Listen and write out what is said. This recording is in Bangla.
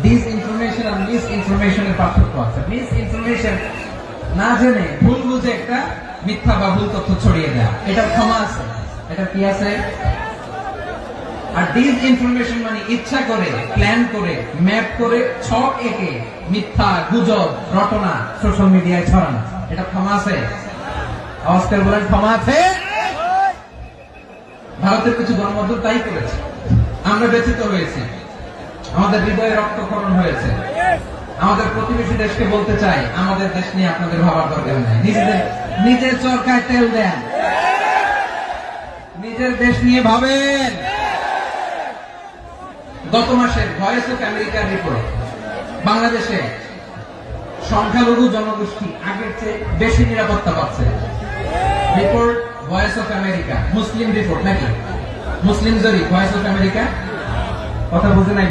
ডিসইনফরমেশন আর মিস ইনফরমেশনের পার্থক্য আছে। মিস ইনফরমেশন না জেনে ভুল বুঝে একটা মিথ্যা বা ভুল তথ্য ছড়িয়ে দেওয়া, এটার ক্ষমা আছে, এটা কি আছে। আর ডিসইনফরমেশন মানে ইচ্ছা করে, প্ল্যান করে, ম্যাপ করে, ছক এঁকে মিথ্যা, গুজব, রটনা সোশ্যাল মিডিয়ায় ছড়ানো, এটা ক্ষমা আছে। আওয়াজ করে বলেন ক্ষমা আছে। ভারতের কিছু গণমাধ্যম তাই করেছে, আমরা ব্যথিত হয়েছি, আমাদের হৃদয়ে রক্তক্ষরণ হয়েছে। আমাদের প্রতিবেশী দেশকে বলতে চাই, আমাদের দেশ নিয়ে আপনাদের ভাবার দরকার নাই, নিজের চরকায় তেল দেন, নিজের দেশ নিয়ে ভাবেন। গত মাসের ভয়েস অফ আমেরিকার রিপোর্ট, বাংলাদেশে সংখ্যালঘু জনগোষ্ঠী আগের চেয়ে বেশি নিরাপত্তা পাচ্ছে। Report voice of America, Muslim report নাকি মুসলিম জরিপ, ভয়েস অফ আমেরিকা, কথা বুঝে নাই।